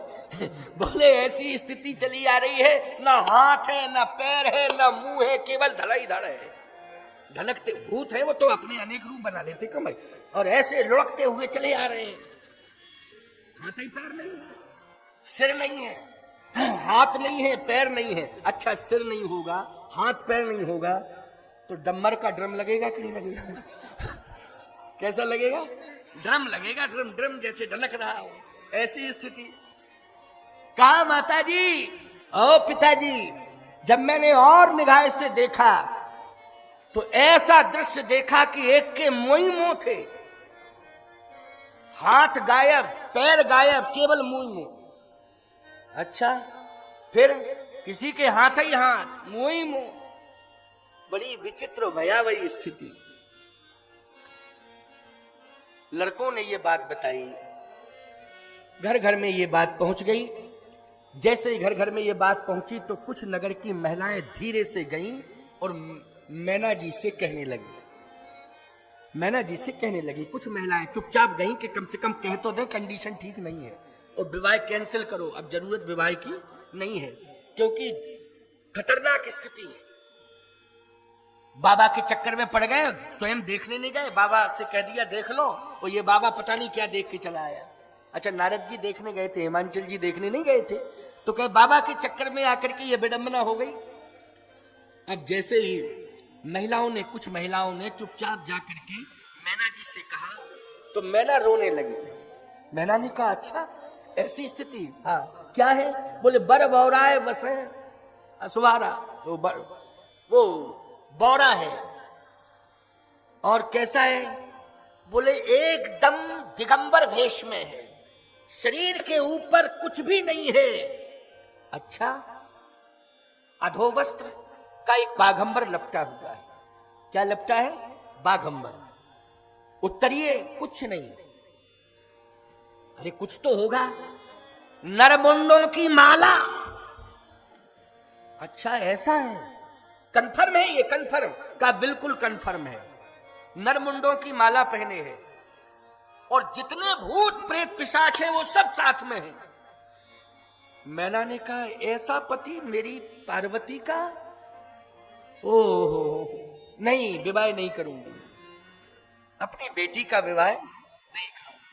बोले ऐसी स्थिति चली आ रही है, ना हाथ है ना पैर है ना मुंह है, केवल धड़ा ही धड़ है। ढनकते भूत है वो तो अपने अनेक रूप बना लेते कमर, और ऐसे लुढ़कते हुए चले आ रहे हैं। हाथ ही पैर नहीं है, सिर नहीं है, हाथ नहीं है पैर नहीं है। अच्छा सिर नहीं होगा, हाथ पैर नहीं होगा तो डम्बर का ड्रम लगेगा कि नहीं लगेगा? कैसा लगेगा? ड्रम लगेगा, ड्रम ड्रम जैसे ढनक रहा हो, ऐसी स्थिति। कहा माता जी, ओ पिताजी, जब मैंने और निगाह से देखा तो ऐसा दृश्य देखा कि एक के मुंह ही मुंह थे, हाथ गायब पैर गायब, केवल मुंह मुंह। अच्छा फिर किसी के हाथ ही हाथ मुंह ही मुंह, बड़ी विचित्र भयावही स्थिति। लड़कों ने ये बात बताई, घर घर में ये बात पहुंच गई। जैसे ही घर घर में ये बात पहुंची तो कुछ नगर की महिलाएं धीरे से गईं और मैना जी से कहने लगी, मैना जी से कहने लगी। कुछ महिलाएं चुपचाप गईं कि कम से कम कह तो दे कंडीशन ठीक नहीं है और विवाह कैंसिल करो, अब जरूरत विवाह की नहीं है क्योंकि खतरनाक स्थिति है। बाबा के चक्कर में पड़ गए, स्वयं देखने नहीं गए, बाबा से कह दिया देख लो, और ये बाबा पता नहीं क्या देख के चला आया। अच्छा नारद जी देखने गए थे, हिमाचल जी देखने नहीं गए थे, तो कहे बाबा के चक्कर में आकर के ये विडंबना हो गई। अब जैसे ही महिलाओं ने, कुछ महिलाओं ने चुपचाप जाकर के मैना जी से कहा तो मैना रोने लगी। मैना ने कहा अच्छा ऐसी स्थिति, हाँ क्या है? बोले बर बौराए बसे असुवारा, तो वो बौरा है। और कैसा है? बोले एकदम दिगंबर वेश में है, शरीर के ऊपर कुछ भी नहीं है। अच्छा, अधोवस्त्र का एक बाघंबर लपटा हुआ है। क्या लपटा है? बाघंबर। उत्तरीय कुछ नहीं। अरे कुछ तो होगा, नरमुंडों की माला। अच्छा ऐसा है, कंफर्म है ये? कंफर्म का बिल्कुल कंफर्म है, नरमुंडों की माला पहने हैं और जितने भूत प्रेत पिशाच हैं वो सब साथ में हैं। मैना ने कहा ऐसा पति मेरी पार्वती का? ओहो नहीं, विवाह नहीं करूंगी, अपनी बेटी का विवाह नहीं करूंगी।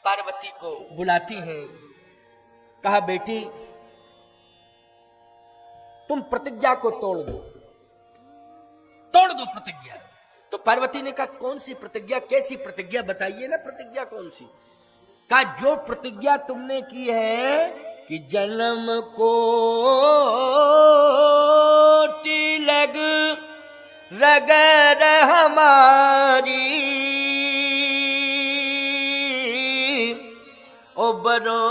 पार्वती को बुलाती हैं, कहा बेटी तुम प्रतिज्ञा को तोड़ दो, तोड़ दो प्रतिज्ञा। तो पार्वती ने कहा कौन सी प्रतिज्ञा, कैसी प्रतिज्ञा बताइए ना, प्रतिज्ञा कौन सी? कहा जो प्रतिज्ञा तुमने की है कि जन्म को तिलक रगर हमारी ओ बरो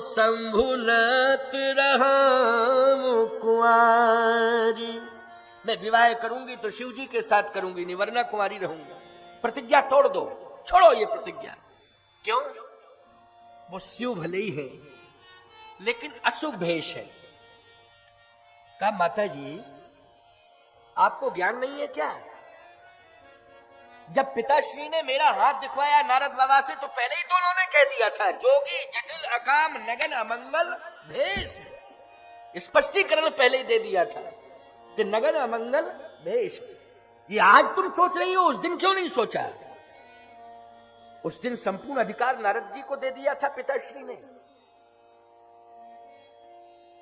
संभुलत रहा कुंवारी। मैं विवाह करूंगी तो शिव जी के साथ करूंगी, नहीं वरना कुंवारी रहूंगा। प्रतिज्ञा तोड़ दो, छोड़ो ये प्रतिज्ञा। क्यों? वो शिव भले ही है लेकिन अशुभ भेष है। कहा माता जी आपको ज्ञान नहीं है क्या? जब पिताश्री ने मेरा हाथ दिखवाया नारद बाबा से तो पहले ही तो उन्होंने कह दिया था जोगी जटिल अकाम नगन अमंगल भेष। स्पष्टीकरण पहले ही दे दिया था कि नगन अमंगल भेष। ये आज तुम सोच रही हो, उस दिन क्यों नहीं सोचा? उस दिन संपूर्ण अधिकार नारद जी को दे दिया था पिताश्री ने,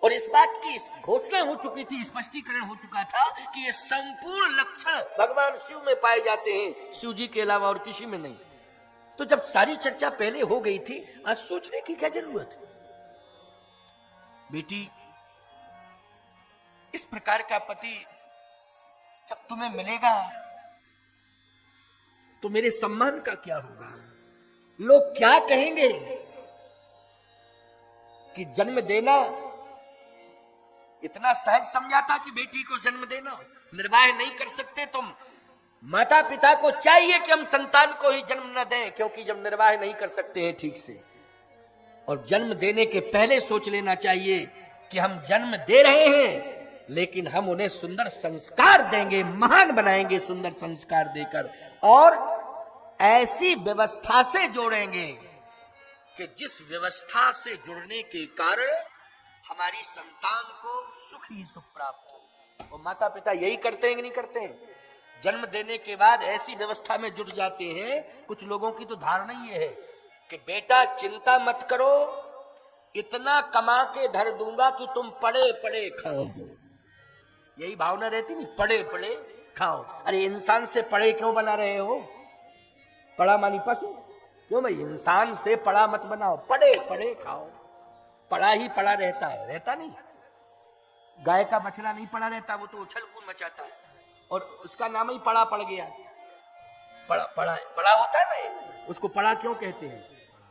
और इस बात की घोषणा हो चुकी थी, स्पष्टीकरण हो चुका था कि ये संपूर्ण लक्षण भगवान शिव में पाए जाते हैं, शिव जी के अलावा और किसी में नहीं। तो जब सारी चर्चा पहले हो गई थी, आज सोचने की क्या जरूरत है? बेटी इस प्रकार का पति जब तुम्हें मिलेगा तो मेरे सम्मान का क्या होगा? लोग क्या कहेंगे कि जन्म देना इतना सहज समझा था कि बेटी को जन्म देना, निर्वाह नहीं कर सकते तुम। माता पिता को चाहिए कि हम संतान को ही जन्म न दें, क्योंकि जब निर्वाह नहीं कर सकते हैं ठीक से, और जन्म देने के पहले सोच लेना चाहिए कि हम जन्म दे रहे हैं लेकिन हम उन्हें सुंदर संस्कार देंगे, महान बनाएंगे सुंदर संस्कार देकर, और ऐसी व्यवस्था से जोड़ेंगे कि जिस व्यवस्था से जुड़ने के कारण हमारी संतान को सुख ही सुख प्राप्त हो। और माता पिता यही करते हैं कि नहीं करते हैं? जन्म देने के बाद ऐसी व्यवस्था में जुट जाते हैं। कुछ लोगों की तो धारणा ये है कि बेटा चिंता मत करो, इतना कमा के धर दूंगा कि तुम पड़े पड़े खाओ। यही भावना रहती नहीं, पड़े पड़े खाओ। अरे इंसान से पड़े क्यों बना रहे हो? पड़ा मानी पशु? क्यों भाई, इंसान से पड़ा मत बनाओ, पड़े पड़े खाओ। पड़ा ही पड़ा रहता है, रहता नहीं। गाय का बछड़ा नहीं पड़ा रहता, वो तो उछल कूद मचाता है, और उसका नाम ही पड़ा पड़ गया। पड़ा पड़ा पड़ा होता है ना, उसको पड़ा क्यों कहते हैं?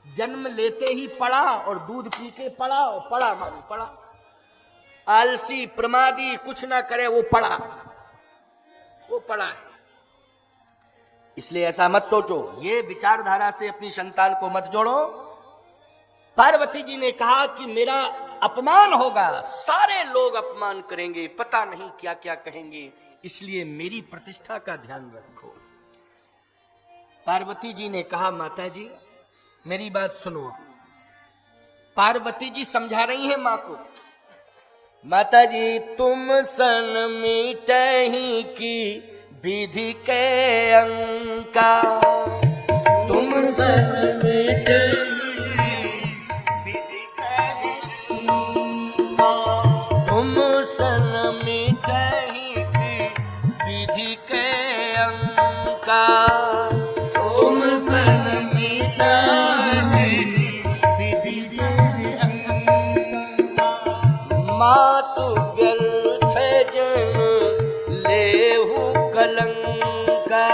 जन्म लेते ही पड़ा और दूध पी के पड़ा, और पड़ा मानी पड़ा। आलसी प्रमादी कुछ ना करे वो पड़ा, वो पड़ा है। इसलिए ऐसा मत सोचो, ये विचारधारा से अपनी संतान को मत जोड़ो। पार्वती जी ने कहा कि मेरा अपमान होगा, सारे लोग अपमान करेंगे, पता नहीं क्या क्या कहेंगे, इसलिए मेरी प्रतिष्ठा का ध्यान रखो। पार्वती जी ने कहा माता जी मेरी बात सुनो। पार्वती जी समझा रही हैं मां को, माता जी तुम सन मिटही की विधि के अंका, तुम सन मिटही मातु व्यर्थ जन लेहु कलंका,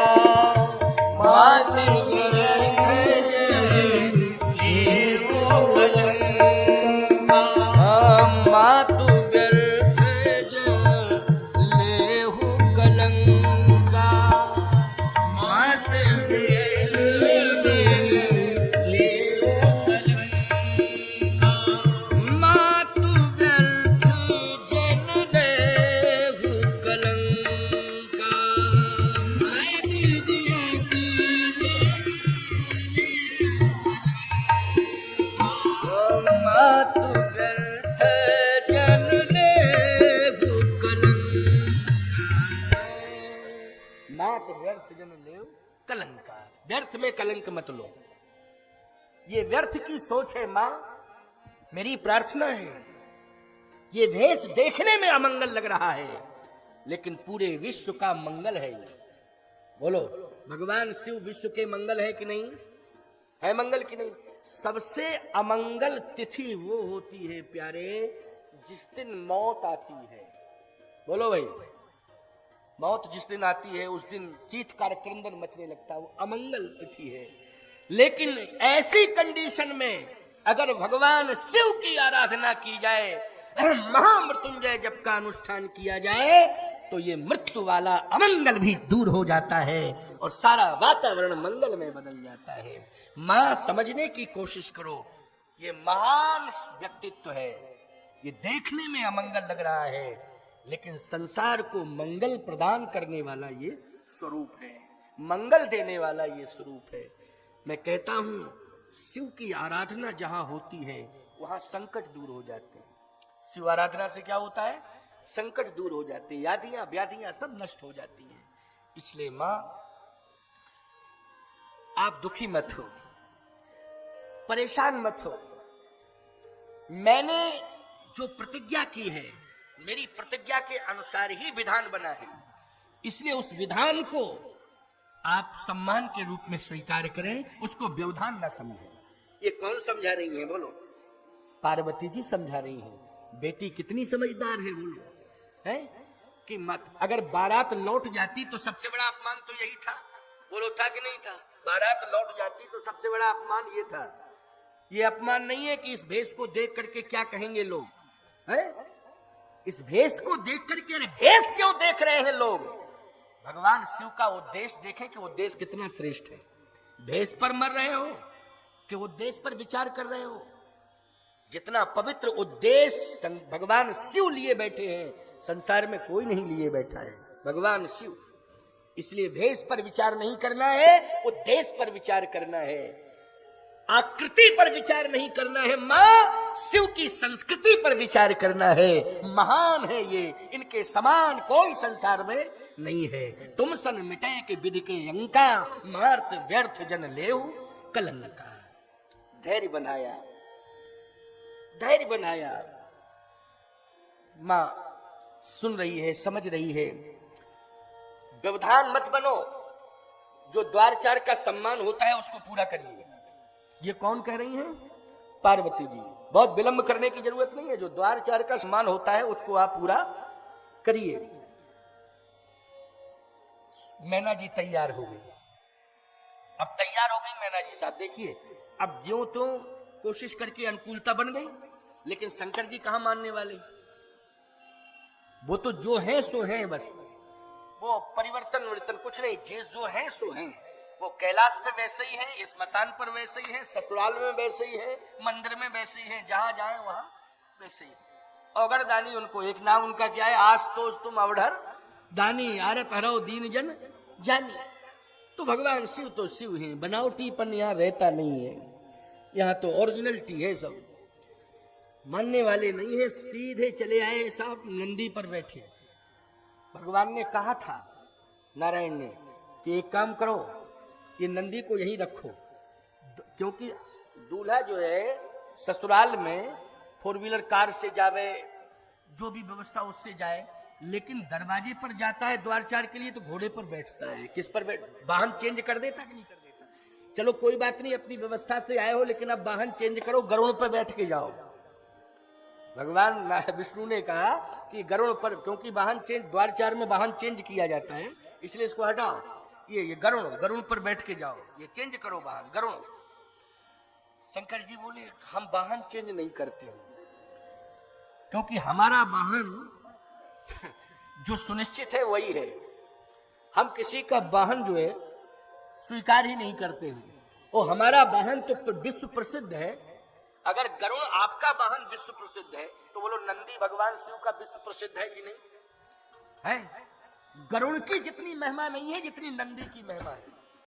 मातु व्यर्थ जन लेहु कलंका, मातु व्यर्थ जन लेहु कलंका, मातु व्यर्थ जन लेहु कलंका, मातु कलंका। व्यर्थ में कलंक मत लो, ये व्यर्थ की सोच है मां। मेरी प्रार्थना है ये भेष देखने में अमंगल लग रहा है, लेकिन पूरे विश्व का मंगल है ये। बोलो, भगवान शिव विश्व के मंगल है कि नहीं? है मंगल कि नहीं? सबसे अमंगल तिथि वो होती है प्यारे, जिस दिन मौत आती है। बोलो भाई, मौत जिस दिन आती है उस दिन चीत्कार क्रंदन मचने लगता है, वो अमंगल तिथि है। लेकिन ऐसी कंडीशन में अगर भगवान शिव की आराधना की जाए, महामृत्युंजय जप का अनुष्ठान किया जाए, तो ये मृत्यु वाला अमंगल भी दूर हो जाता है और सारा वातावरण मंगल में बदल जाता है। मां, समझने की कोशिश करो, ये महान व्यक्तित्व है, ये देखने में अमंगल लग रहा है, लेकिन संसार को मंगल प्रदान करने वाला ये स्वरूप है, मंगल देने वाला ये स्वरूप है। मैं कहता हूं, शिव की आराधना जहां होती है वहां संकट दूर हो जाते हैं। शिव आराधना से क्या होता है? संकट दूर हो जाते हैं, यादियां व्याधियां सब नष्ट हो जाती हैं। इसलिए मां, आप दुखी मत हो, परेशान मत हो। मैंने जो प्रतिज्ञा की है, मेरी प्रतिज्ञा के अनुसार ही विधान बना है, इसलिए उस विधान को आप सम्मान के रूप में स्वीकार करें, उसको व्यवधान न समझें। ये कौन समझा रही है? बोलो, पार्वती जी समझा रही हैं। बेटी कितनी समझदार है, बोलो, है कि मत, अगर बारात लौट जाती तो सबसे बड़ा अपमान तो यही था। बोलो, था कि नहीं था? बारात लौट जाती तो सबसे बड़ा अपमान ये था। ये अपमान नहीं है कि इस भेष को देख करके क्या कहेंगे लोग, है? इस भेष को देख करके, अरे भेष क्यों देख रहे हैं लोग? भगवान शिव का उद्देश्य देखें कि उद्देश्य कितना श्रेष्ठ है। भेष पर मर रहे हो कि उद्देश्य पर विचार कर रहे हो? जितना पवित्र उद्देश्य भगवान शिव लिए बैठे हैं, संसार में कोई नहीं लिए बैठा है, भगवान शिव। इसलिए भेष पर विचार नहीं करना है, उद्देश्य पर विचार करना है, आकृति पर विचार नहीं करना है। मां, शिव की संस्कृति पर विचार करना है। महान है ये, इनके समान कोई संसार में नहीं है। तुम सन मिटे के विधि के अंका, मार्त व्यर्थ जन लेहु कलंका। धैर्य बनाया, धैर्य बनाया। मां सुन रही है, समझ रही है। व्यवधान मत बनो, जो द्वारचार का सम्मान होता है उसको पूरा करिए। ये कौन कह रही हैं? पार्वती जी। बहुत विलंब करने की जरूरत नहीं है, जो द्वारचार का सम्मान होता है उसको आप पूरा करिए। मैना जी तैयार हो गई, अब तैयार हो गई मैना जी साहब। देखिए, अब ज्यों तो कोशिश करके अनुकूलता बन गई, लेकिन शंकर जी कहां मानने वाले? वो तो जो है सो है, बस वो परिवर्तन वर्तन कुछ नहीं, जो है सो है। वो कैलाश पे वैसे ही है, स्मशान पर वैसे ही है, ससुराल में वैसे ही है, मंदिर में वैसे ही है, जहां जाए वहां वैसे ही। अवघड़ दानी उनको एक नाम उनका क्या है? आस्तोष तुम अवढ़र दानी, आरत हरो दीन जन जानी। तो भगवान शिव तो शिव है, बनावटीपन यहाँ रहता नहीं है, यहाँ तो ओरिजिनलिटी है। सब मानने वाले नहीं है, सीधे चले आए साहब, नंदी पर बैठे। भगवान ने कहा था, नारायण ने, कि एक काम करो, ये नंदी को यहीं रखो, क्योंकि दूल्हा जो है ससुराल में 4 व्हीलर कार से जावे, जो भी व्यवस्था उससे जाए, लेकिन दरवाजे पर जाता है द्वारचार के लिए तो घोड़े पर बैठता है। किस पर वाहन चेंज कर देता कि नहीं कर देता? चलो कोई बात नहीं, अपनी व्यवस्था से आए हो, लेकिन अब वाहन चेंज करो, गरुड़ पर बैठ के जाओ। भगवान विष्णु ने कहा कि गरुड़ पर, क्योंकि वाहन चेंज, द्वारचार में वाहन चेंज किया जाता है, इसलिए इसको हटाओ। ये गरुड़ पर बैठ के जाओ, ये चेंज करो वाहन, गरुड़। शंकर जी बोले, हम वाहन चेंज नहीं करते हैं, क्योंकि हमारा वाहन जो सुनिश्चित है वही है। हम किसी का वाहन जो है स्वीकार ही नहीं करते हैं, और हमारा वाहन तो विश्व प्रसिद्ध है। अगर गरुड़ आपका वाहन विश्व प्रसिद्ध है, तो बोलो नंदी भगवान शिव का विश्व प्रसिद्ध है कि नहीं है? गरुड़ की जितनी महिमा नहीं है जितनी नंदी की महिमा है।